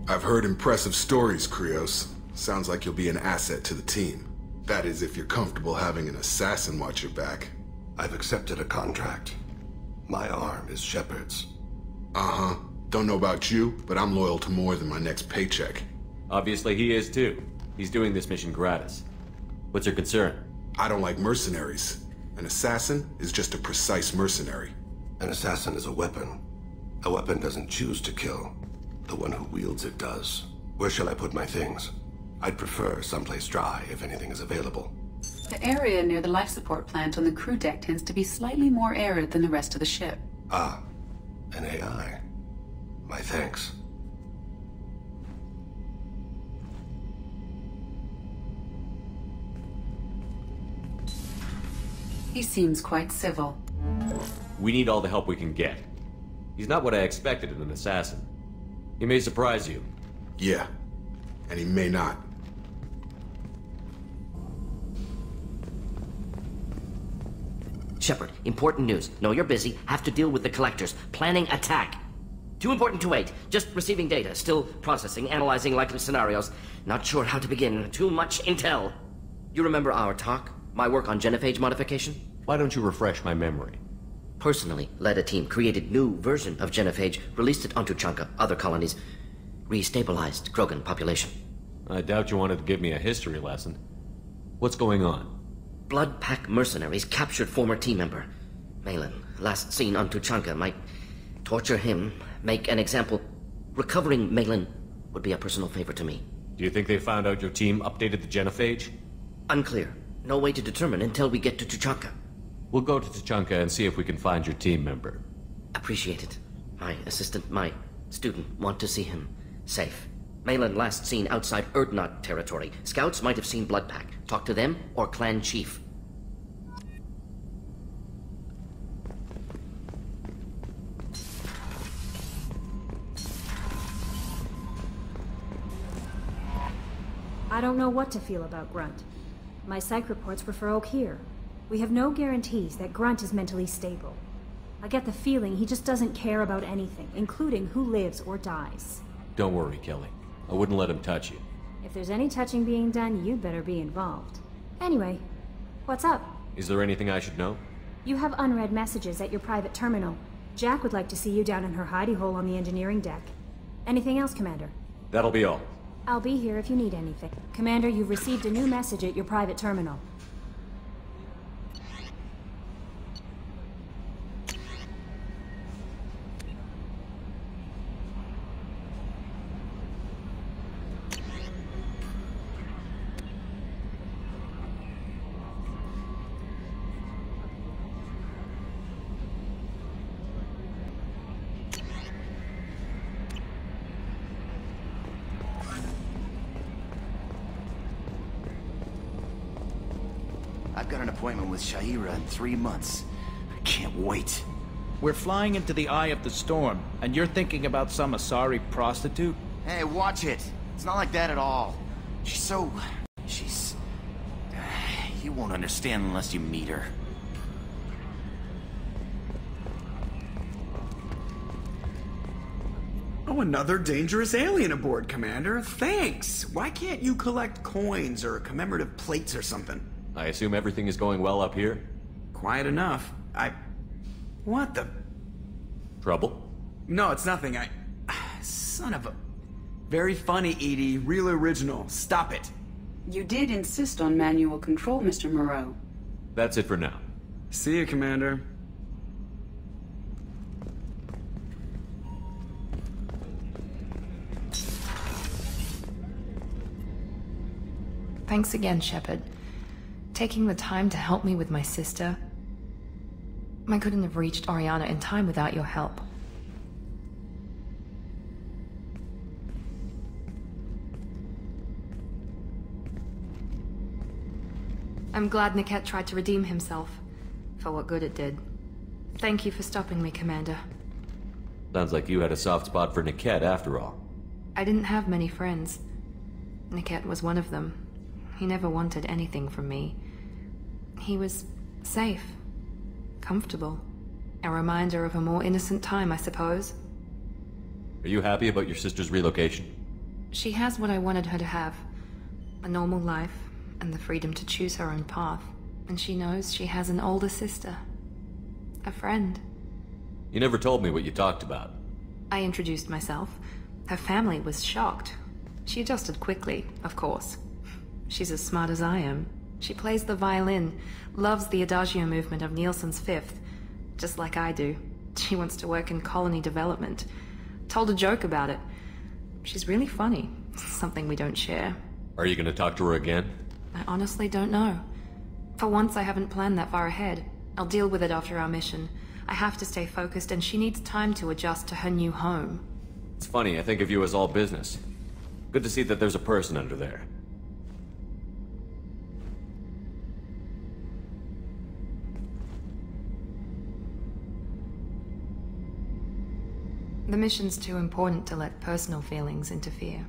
I've heard impressive stories, Krios. Sounds like you'll be an asset to the team. That is, if you're comfortable having an assassin watch your back. I've accepted a contract. My arm is Shepard's. Uh-huh. Don't know about you, but I'm loyal to more than my next paycheck. Obviously he is too. He's doing this mission gratis. What's your concern? I don't like mercenaries. An assassin is just a precise mercenary. An assassin is a weapon. A weapon doesn't choose to kill. The one who wields it does. Where shall I put my things? I'd prefer someplace dry if anything is available. The area near the life support plant on the crew deck tends to be slightly more arid than the rest of the ship. Ah, an AI. My thanks. He seems quite civil. We need all the help we can get. He's not what I expected in an assassin. He may surprise you. Yeah, and he may not. Shepard, important news. Know you're busy. Have to deal with the collectors. Planning attack. Too important to wait. Just receiving data. Still processing, analyzing likely scenarios. Not sure how to begin. Too much intel. You remember our talk? My work on genophage modification? Why don't you refresh my memory? Personally led a team, created new version of genophage, released it onto Chanka, other colonies. Restabilized Krogan population. I doubt you wanted to give me a history lesson. What's going on? Blood Pack mercenaries captured former team member. Malin, last seen on Tuchanka, might torture him, make an example. Recovering Malin would be a personal favor to me. Do you think they found out your team updated the genophage? Unclear. No way to determine until we get to Tuchanka. We'll go to Tuchanka and see if we can find your team member. Appreciate it. My assistant, my student, want to see him safe. Malin last seen outside Erdnot territory. Scouts might have seen Blood Pack. Talk to them or clan chief. I don't know what to feel about Grunt. My psych reports refer Oak here. We have no guarantees that Grunt is mentally stable. I get the feeling he just doesn't care about anything, including who lives or dies. Don't worry, Kelly. I wouldn't let him touch you. If there's any touching being done, you'd better be involved. Anyway, what's up? Is there anything I should know? You have unread messages at your private terminal. Jack would like to see you down in her hidey hole on the engineering deck. Anything else, Commander? That'll be all. I'll be here if you need anything. Commander, you've received a new message at your private terminal. I've got an appointment with Shaira in 3 months. I can't wait. We're flying into the eye of the storm, and you're thinking about some Asari prostitute? Hey, watch it. It's not like that at all. She's... You won't understand unless you meet her. Oh, another dangerous alien aboard, Commander. Thanks. Why can't you collect coins or commemorative plates or something? I assume everything is going well up here? Quiet enough. What the... Trouble? No, it's nothing. Son of a... Very funny, Edie. Real original. Stop it. You did insist on manual control, Mr. Moreau. That's it for now. See you, Commander. Thanks again, Shepard. Taking the time to help me with my sister. I couldn't have reached Oriana in time without your help. I'm glad Niket tried to redeem himself, for what good it did. Thank you for stopping me, Commander. Sounds like you had a soft spot for Niket after all. I didn't have many friends. Niket was one of them. He never wanted anything from me. He was safe, comfortable. A reminder of a more innocent time, I suppose. Are you happy about your sister's relocation? She has what I wanted her to have. A normal life, and the freedom to choose her own path. And she knows she has an older sister. A friend. You never told me what you talked about. I introduced myself. Her family was shocked. She adjusted quickly, of course. She's as smart as I am. She plays the violin, loves the adagio movement of Nielsen's Fifth, just like I do. She wants to work in colony development. Told a joke about it. She's really funny. Something we don't share. Are you gonna talk to her again? I honestly don't know. For once, I haven't planned that far ahead. I'll deal with it after our mission. I have to stay focused, and she needs time to adjust to her new home. It's funny, I think of you as all business. Good to see that there's a person under there. The mission's too important to let personal feelings interfere.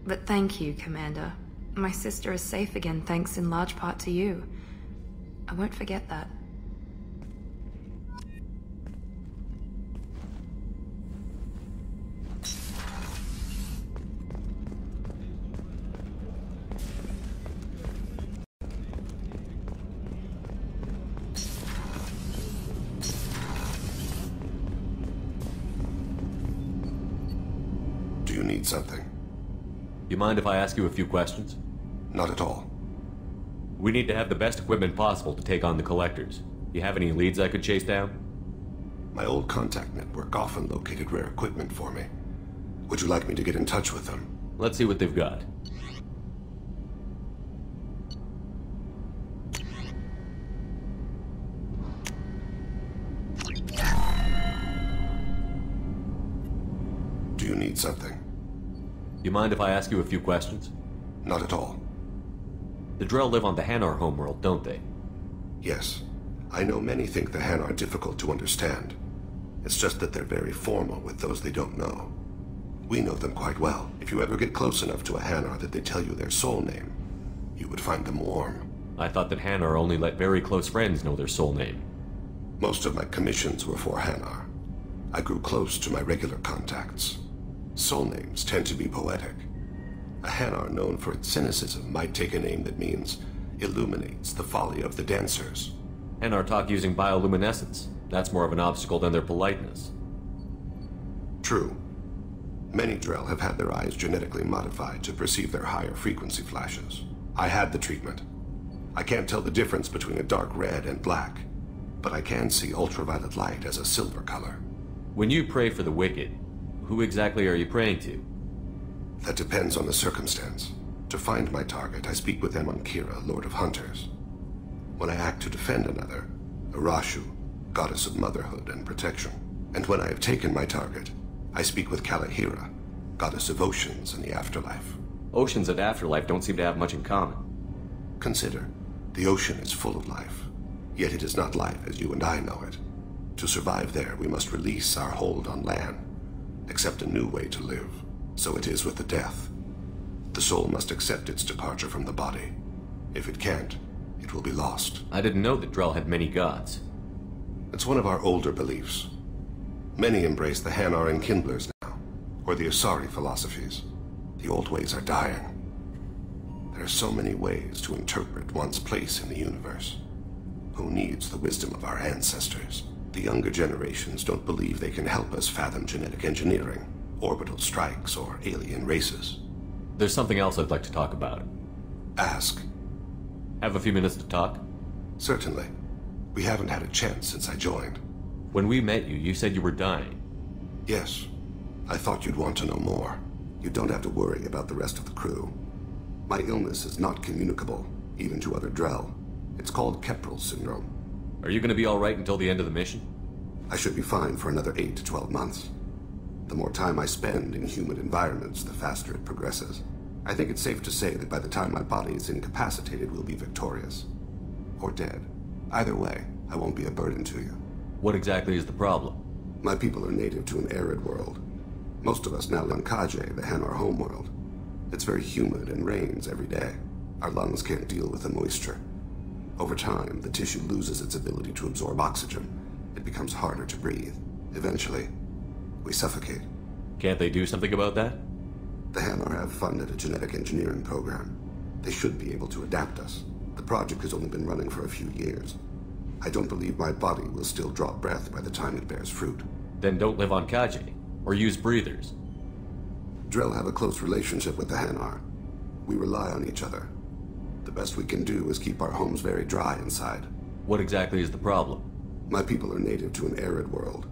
But thank you, Commander. My sister is safe again thanks in large part to you. I won't forget that. Do you need something? You mind if I ask you a few questions? Not at all. We need to have the best equipment possible to take on the collectors. You have any leads I could chase down? My old contact network often located rare equipment for me. Would you like me to get in touch with them? Let's see what they've got. Do you need something? You mind if I ask you a few questions? Not at all. The Drell live on the Hanar homeworld, don't they? Yes. I know many think the Han are difficult to understand. It's just that they're very formal with those they don't know. We know them quite well. If you ever get close enough to a Hanar that they tell you their soul name, you would find them warm. I thought that Hanar only let very close friends know their soul name. Most of my commissions were for Hanar. I grew close to my regular contacts. Soul names tend to be poetic. A Hanar known for its cynicism might take a name that means illuminates the folly of the dancers. Hanar talk using bioluminescence. That's more of an obstacle than their politeness. True. Many Drell have had their eyes genetically modified to perceive their higher frequency flashes. I had the treatment. I can't tell the difference between a dark red and black, but I can see ultraviolet light as a silver color. When you pray for the wicked, who exactly are you praying to? That depends on the circumstance. To find my target, I speak with them on Kira, Lord of Hunters. When I act to defend another, Arashu, goddess of motherhood and protection. And when I have taken my target, I speak with Kalahira, goddess of oceans and the afterlife. Oceans and afterlife don't seem to have much in common. Consider, the ocean is full of life, yet it is not life as you and I know it. To survive there, we must release our hold on land, accept a new way to live. So it is with the death. The soul must accept its departure from the body. If it can't, it will be lost. I didn't know that Drell had many gods. It's one of our older beliefs. Many embrace the Hanar and Kindlers now, or the Asari philosophies. The old ways are dying. There are so many ways to interpret one's place in the universe. Who needs the wisdom of our ancestors? The younger generations don't believe they can help us fathom genetic engineering, orbital strikes, or alien races. There's something else I'd like to talk about. Ask. Have a few minutes to talk? Certainly. We haven't had a chance since I joined. When we met you, you said you were dying. Yes. I thought you'd want to know more. You don't have to worry about the rest of the crew. My illness is not communicable, even to other Drell. It's called Keprel syndrome. Are you going to be alright until the end of the mission? I should be fine for another 8 to 12 months. The more time I spend in humid environments, the faster it progresses. I think it's safe to say that by the time my body is incapacitated, we'll be victorious. Or dead. Either way, I won't be a burden to you. What exactly is the problem? My people are native to an arid world. Most of us now live on Kaje, the Hanar homeworld. It's very humid and rains every day. Our lungs can't deal with the moisture. Over time, the tissue loses its ability to absorb oxygen. It becomes harder to breathe. Eventually, we suffocate. Can't they do something about that? The Hanar have funded a genetic engineering program. They should be able to adapt us. The project has only been running for a few years. I don't believe my body will still draw breath by the time it bears fruit. Then don't live on Kaji, or use breathers. Drell have a close relationship with the Hanar. We rely on each other. The best we can do is keep our homes very dry inside. What exactly is the problem? My people are native to an arid world.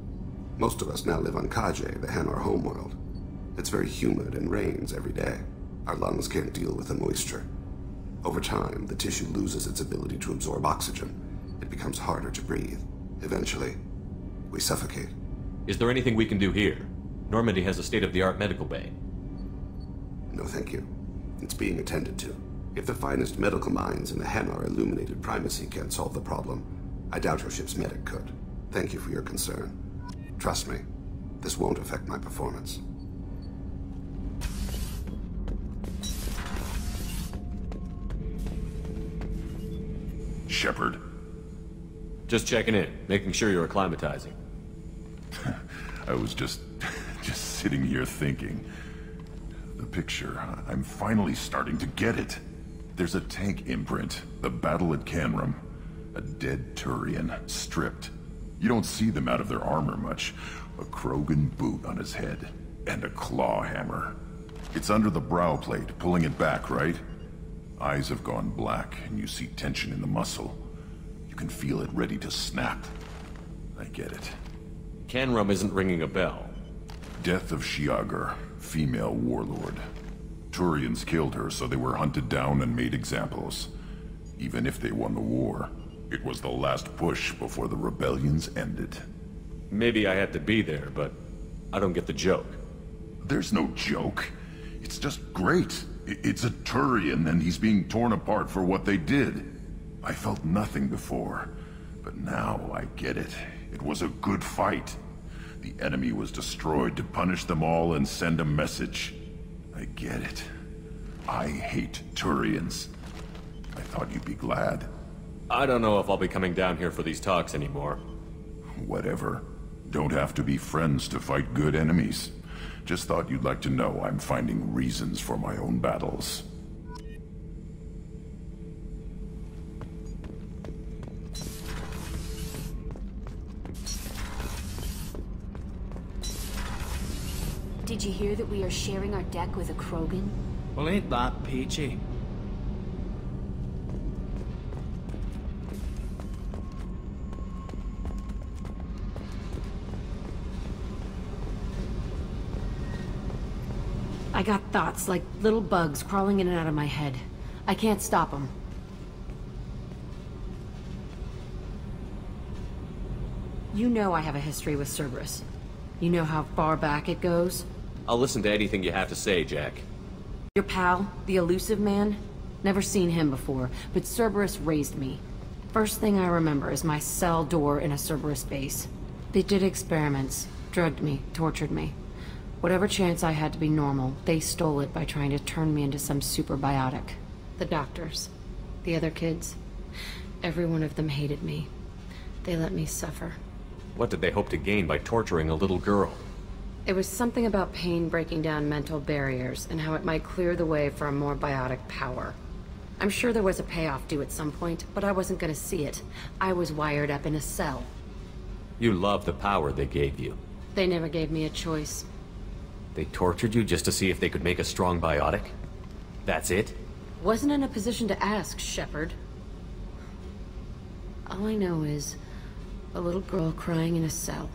Most of us now live on Kaji, the Hanar homeworld. It's very humid and rains every day. Our lungs can't deal with the moisture. Over time, the tissue loses its ability to absorb oxygen. It becomes harder to breathe. Eventually, we suffocate. Is there anything we can do here? Normandy has a state-of-the-art medical bay. No, thank you. It's being attended to. If the finest medical minds in the Hanar illuminated primacy can't solve the problem, I doubt your ship's medic could. Thank you for your concern. Trust me, this won't affect my performance. Shepard. Just checking in, making sure you're acclimatizing. I was just sitting here thinking. The picture, I'm finally starting to get it. There's a tank imprint, the battle at Canrum. A dead Turian, stripped. You don't see them out of their armor much. A Krogan boot on his head, and a claw hammer. It's under the brow plate, pulling it back, right? Eyes have gone black, and you see tension in the muscle. You can feel it ready to snap. I get it. Canrum isn't ringing a bell. Death of Shiagar, female warlord. Turians killed her, so they were hunted down and made examples. Even if they won the war, it was the last push before the rebellions ended. Maybe I had to be there, but I don't get the joke. There's no joke. It's just great. It's a Turian, and he's being torn apart for what they did. I felt nothing before, but now I get it. It was a good fight. The enemy was destroyed to punish them all and send a message. I get it. I hate Turians. I thought you'd be glad. I don't know if I'll be coming down here for these talks anymore. Whatever. Don't have to be friends to fight good enemies. Just thought you'd like to know I'm finding reasons for my own battles. Did you hear that we are sharing our deck with a Krogan? Well, ain't that peachy? I got thoughts like little bugs crawling in and out of my head. I can't stop them. You know I have a history with Cerberus. You know how far back it goes? I'll listen to anything you have to say, Jack. Your pal, the elusive man? Never seen him before, but Cerberus raised me. First thing I remember is my cell door in a Cerberus base. They did experiments, drugged me, tortured me. Whatever chance I had to be normal, they stole it by trying to turn me into some super biotic. The doctors, the other kids, every one of them hated me. They let me suffer. What did they hope to gain by torturing a little girl? It was something about pain breaking down mental barriers and how it might clear the way for a more biotic power. I'm sure there was a payoff due at some point, but I wasn't gonna see it. I was wired up in a cell. You love the power they gave you. They never gave me a choice. They tortured you just to see if they could make a strong biotic? That's it? Wasn't in a position to ask, Shepard. All I know is a little girl crying in a cell,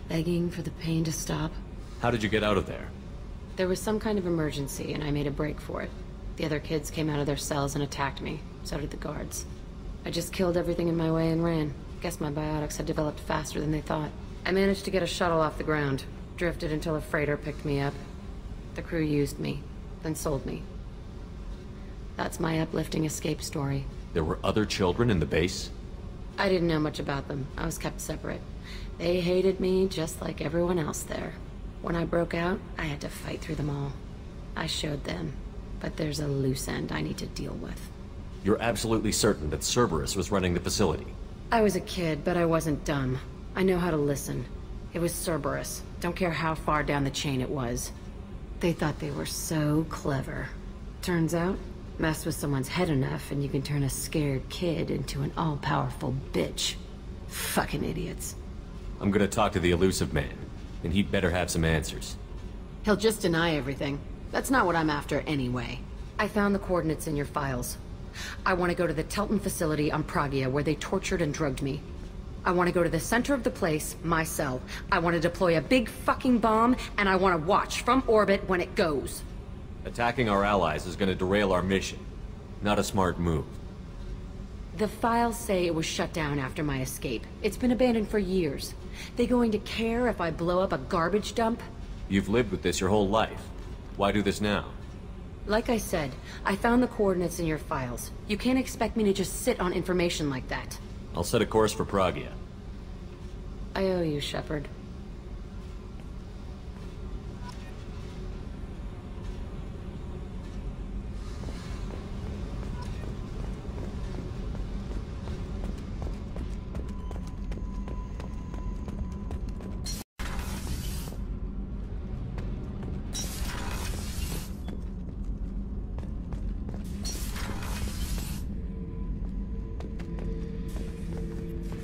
begging for the pain to stop. How did you get out of there? There was some kind of emergency, and I made a break for it. The other kids came out of their cells and attacked me. So did the guards. I just killed everything in my way and ran. Guess my biotics had developed faster than they thought. I managed to get a shuttle off the ground. Drifted until a freighter picked me up. The crew used me, then sold me. That's my uplifting escape story. There were other children in the base? I didn't know much about them. I was kept separate. They hated me just like everyone else there. When I broke out, I had to fight through them all. I showed them, but there's a loose end I need to deal with. You're absolutely certain that Cerberus was running the facility? I was a kid, but I wasn't dumb. I know how to listen. It was Cerberus. Don't care how far down the chain it was. They thought they were so clever. Turns out, mess with someone's head enough and you can turn a scared kid into an all-powerful bitch. Fucking idiots. I'm gonna talk to the elusive man, and he'd better have some answers. He'll just deny everything. That's not what I'm after anyway. I found the coordinates in your files. I want to go to the Telton facility on Pragia where they tortured and drugged me. I want to go to the center of the place, my cell. I want to deploy a big fucking bomb, and I want to watch from orbit when it goes. Attacking our allies is gonna derail our mission. Not a smart move. The files say it was shut down after my escape. It's been abandoned for years. They going to care if I blow up a garbage dump? You've lived with this your whole life. Why do this now? Like I said, I found the coordinates in your files. You can't expect me to just sit on information like that. I'll set a course for Pragia. I owe you, Shepard.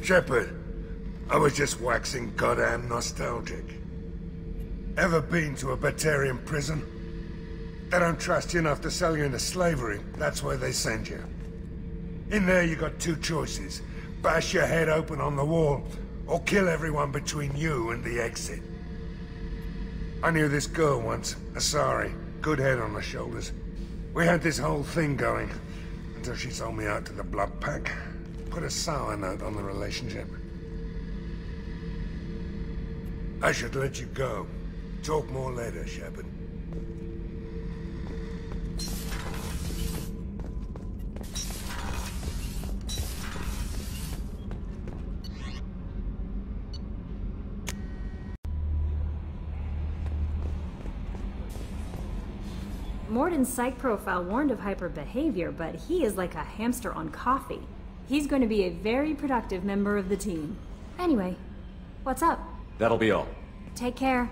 Shepard, I was just waxing goddamn nostalgic. Ever been to a Batarian prison? They don't trust you enough to sell you into slavery. That's where they send you. In there you got two choices. Bash your head open on the wall, or kill everyone between you and the exit. I knew this girl once, Asari. Good head on her shoulders. We had this whole thing going, until she sold me out to the blood pack. Put a sour note on the relationship. I should let you go. Talk more later, Shepard. Morden's psych profile warned of hyper behavior, but he is like a hamster on coffee. He's going to be a very productive member of the team. Anyway, what's up? That'll be all. Take care.